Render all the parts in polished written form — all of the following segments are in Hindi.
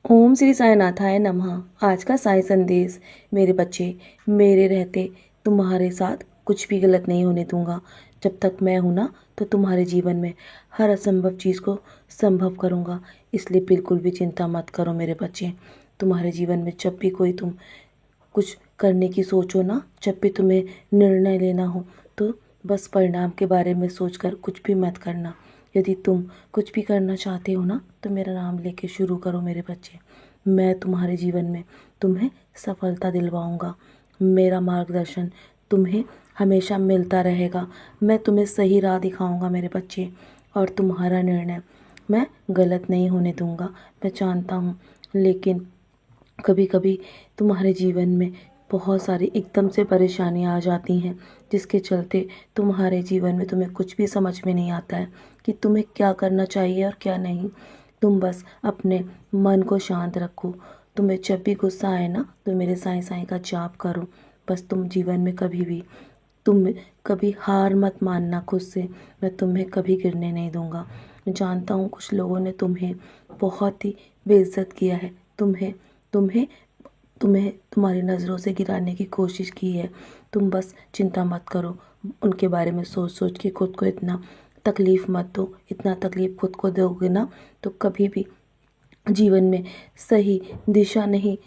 ओम श्री साईनाथाय नमः। आज का साई संदेश। मेरे बच्चे, मेरे रहते तुम्हारे साथ कुछ भी गलत नहीं होने दूंगा। जब तक मैं हूं ना, तो तुम्हारे जीवन में हर असंभव चीज़ को संभव करूंगा। इसलिए बिल्कुल भी चिंता मत करो मेरे बच्चे। तुम्हारे जीवन में जब भी कोई तुम कुछ करने की सोचो ना, जब भी तुम्हें निर्णय लेना हो, तो बस परिणाम के बारे में सोचकर कुछ भी मत करना। यदि तुम कुछ भी करना चाहते हो ना, तो मेरा नाम लेके शुरू करो मेरे बच्चे। मैं तुम्हारे जीवन में तुम्हें सफलता दिलवाऊंगा। मेरा मार्गदर्शन तुम्हें हमेशा मिलता रहेगा। मैं तुम्हें सही राह दिखाऊंगा मेरे बच्चे, और तुम्हारा निर्णय मैं गलत नहीं होने दूंगा। मैं जानता हूँ, लेकिन कभी कभी तुम्हारे जीवन में बहुत सारी एकदम से परेशानियाँ आ जाती हैं, जिसके चलते तुम्हारे जीवन में तुम्हें कुछ भी समझ में नहीं आता है कि तुम्हें क्या करना चाहिए और क्या नहीं। तुम बस अपने मन को शांत रखो। तुम्हें जब भी गुस्सा आए ना, तो मेरे साईं साईं का जाप करो। बस तुम जीवन में तुम कभी हार मत मानना खुद से। मैं तुम्हें कभी गिरने नहीं दूंगा। मैं जानता हूँ कुछ लोगों ने तुम्हें बहुत ही बेइज्जत किया है। तुम्हें तुम्हें तुम्हें तुम्हारी नज़रों से गिराने की कोशिश की है। तुम बस चिंता मत करो। उनके बारे में सोच सोच के खुद को इतना तकलीफ़ मत दो। इतना तकलीफ़ खुद को दोगे ना, तो कभी भी जीवन में सही दिशा नहीं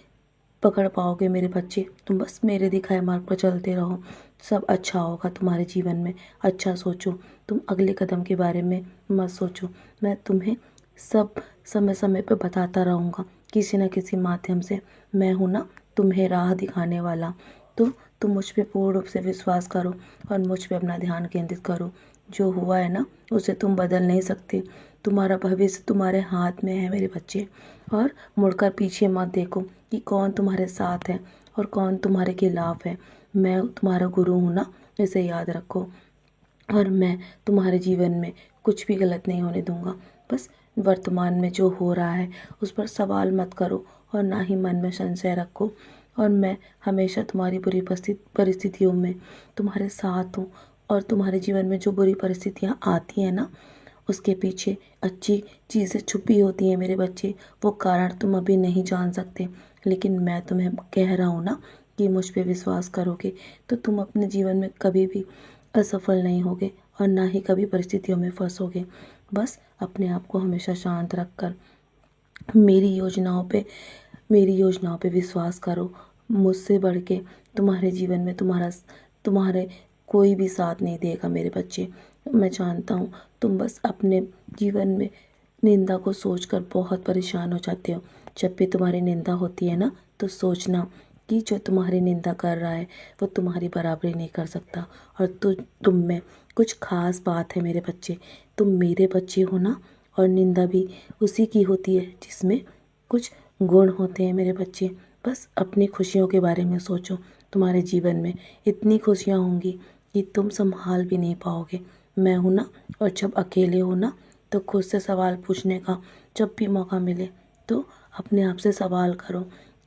पकड़ पाओगे मेरे बच्चे। तुम बस मेरे दिखाए मार्ग पर चलते रहो। सब अच्छा होगा तुम्हारे जीवन में। अच्छा सोचो। तुम अगले कदम के बारे में मत सोचो। मैं तुम्हें सब समय समय पर बताता रहूँगा, किसी न किसी माध्यम से। मैं हूँ ना, तुम्हें राह दिखाने वाला। तो तुम मुझ पे पूर्ण रूप से विश्वास करो और मुझ पे अपना ध्यान केंद्रित करो। जो हुआ है ना, उसे तुम बदल नहीं सकते। तुम्हारा भविष्य तुम्हारे हाथ में है मेरे बच्चे। और मुड़कर पीछे मत देखो कि कौन तुम्हारे साथ है और कौन तुम्हारे खिलाफ है। मैं तुम्हारा गुरु हूँ ना, इसे याद रखो। और मैं तुम्हारे जीवन में कुछ भी गलत नहीं होने दूंगा। बस वर्तमान में जो हो रहा है उस पर सवाल मत करो, और ना ही मन में संशय रखो। और मैं हमेशा तुम्हारी बुरी परिस्थितियों में तुम्हारे साथ हूँ। और तुम्हारे जीवन में जो बुरी परिस्थितियाँ आती हैं ना, उसके पीछे अच्छी चीज़ें छुपी होती हैं मेरे बच्चे। वो कारण तुम अभी नहीं जान सकते, लेकिन मैं तुम्हें कह रहा हूँ ना कि मुझ पे विश्वास करोगे तो तुम अपने जीवन में कभी भी असफल नहीं होगे और ना ही कभी परिस्थितियों में फंसोगे। बस अपने आप को हमेशा शांत रखकर मेरी योजनाओं पे विश्वास करो। मुझसे बढ़ के तुम्हारे जीवन में तुम्हारे कोई भी साथ नहीं देगा मेरे बच्चे। मैं जानता हूँ तुम बस अपने जीवन में निंदा को सोचकर बहुत परेशान हो जाते हो। जब भी तुम्हारी निंदा होती है ना, तो सोचना कि जो तुम्हारी निंदा कर रहा है वो तुम्हारी बराबरी नहीं कर सकता। और तुम में कुछ खास बात है मेरे बच्चे। तुम मेरे बच्चे हो ना, और निंदा भी उसी की होती है जिसमें कुछ गुण होते हैं मेरे बच्चे। बस अपनी खुशियों के बारे में सोचो। तुम्हारे जीवन में इतनी खुशियाँ होंगी कि तुम संभाल भी नहीं पाओगे। मैं हूँ ना, और जब अकेले हो ना, तो खुद से सवाल पूछने का जब भी मौका मिले तो अपने आप से सवाल करो,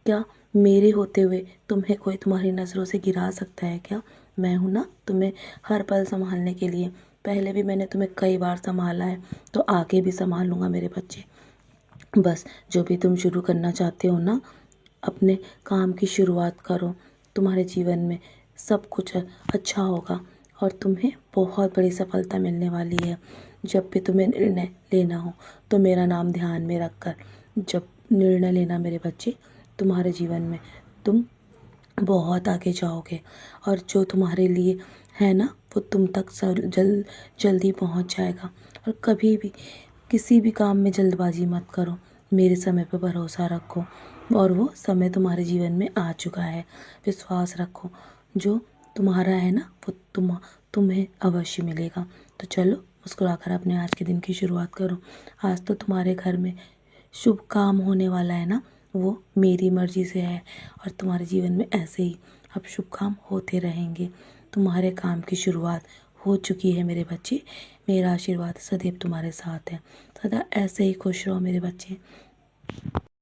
क्या मेरे होते हुए तुम्हें कोई तुम्हारी नज़रों से गिरा सकता है क्या? मैं हूँ ना, तुम्हें हर पल संभालने के लिए। पहले भी मैंने तुम्हें कई बार संभाला है, तो आगे भी संभालूंगा मेरे बच्चे। बस जो भी तुम शुरू करना चाहते हो ना, अपने काम की शुरुआत करो। तुम्हारे जीवन में सब कुछ अच्छा होगा और तुम्हें बहुत बड़ी सफलता मिलने वाली है। जब भी तुम्हें निर्णय लेना हो, तो मेरा नाम ध्यान में रखकर जब निर्णय लेना मेरे बच्चे, तुम्हारे जीवन में तुम बहुत आगे जाओगे। और जो तुम्हारे लिए है ना, वो तुम तक जल्दी पहुंच जाएगा। और कभी भी किसी भी काम में जल्दबाजी मत करो। मेरे समय पर भरोसा रखो, और वो समय तुम्हारे जीवन में आ चुका है। विश्वास रखो, जो तुम्हारा है ना, वो तुम्हें अवश्य मिलेगा। तो चलो, मुस्कुराकर अपने आज के दिन की शुरुआत करो। आज तो तुम्हारे घर में शुभ काम होने वाला है ना, वो मेरी मर्जी से है। और तुम्हारे जीवन में ऐसे ही अब शुभ काम होते रहेंगे। तुम्हारे काम की शुरुआत हो चुकी है मेरे बच्चे। मेरा आशीर्वाद सदैव तुम्हारे साथ है। सदा ऐसे ही खुश रहो मेरे बच्चे।